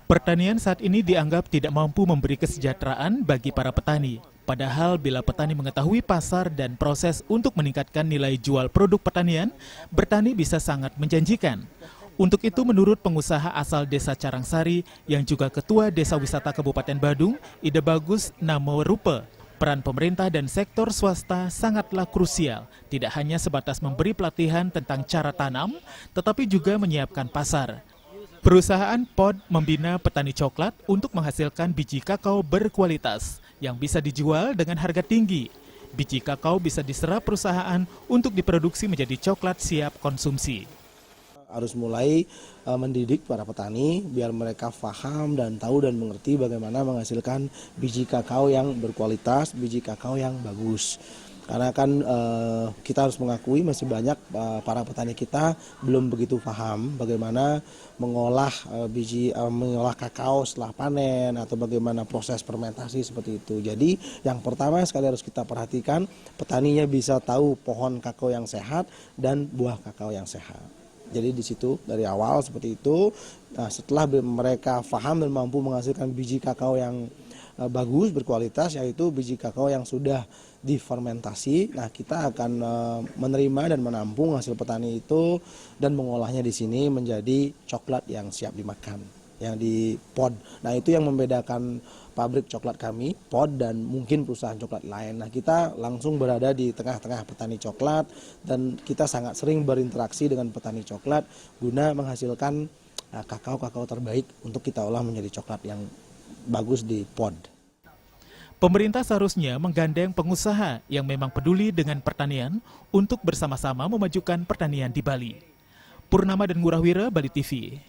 Pertanian saat ini dianggap tidak mampu memberi kesejahteraan bagi para petani. Padahal bila petani mengetahui pasar dan proses untuk meningkatkan nilai jual produk pertanian, bertani bisa sangat menjanjikan. Untuk itu menurut pengusaha asal Desa Carangsari yang juga Ketua Desa Wisata Kabupaten Badung, Ide Bagus Namo Rupa, peran pemerintah dan sektor swasta sangatlah krusial. Tidak hanya sebatas memberi pelatihan tentang cara tanam, tetapi juga menyiapkan pasar. Perusahaan POD membina petani coklat untuk menghasilkan biji kakao berkualitas yang bisa dijual dengan harga tinggi. Biji kakao bisa diserap perusahaan untuk diproduksi menjadi coklat siap konsumsi. Harus mulai mendidik para petani biar mereka paham dan tahu dan mengerti bagaimana menghasilkan biji kakao yang berkualitas, biji kakao yang bagus. Karena kan kita harus mengakui masih banyak para petani kita belum begitu paham bagaimana mengolah mengolah kakao setelah panen atau bagaimana proses fermentasi seperti itu. Jadi yang pertama sekali harus kita perhatikan petaninya bisa tahu pohon kakao yang sehat dan buah kakao yang sehat. Jadi di situ dari awal seperti itu. Nah, setelah mereka paham dan mampu menghasilkan biji kakao yang bagus, berkualitas, yaitu biji kakao yang sudah difermentasi. Nah, kita akan menerima dan menampung hasil petani itu dan mengolahnya di sini menjadi coklat yang siap dimakan, yang di pod. Nah, itu yang membedakan pabrik coklat kami, pod, dan mungkin perusahaan coklat lain. Nah, kita langsung berada di tengah-tengah petani coklat dan kita sangat sering berinteraksi dengan petani coklat guna menghasilkan kakao-kakao terbaik untuk kita olah menjadi coklat yang bagus di pod. Pemerintah seharusnya menggandeng pengusaha yang memang peduli dengan pertanian untuk bersama-sama memajukan pertanian di Bali. Purnama dan Ngurahwira, Bali TV.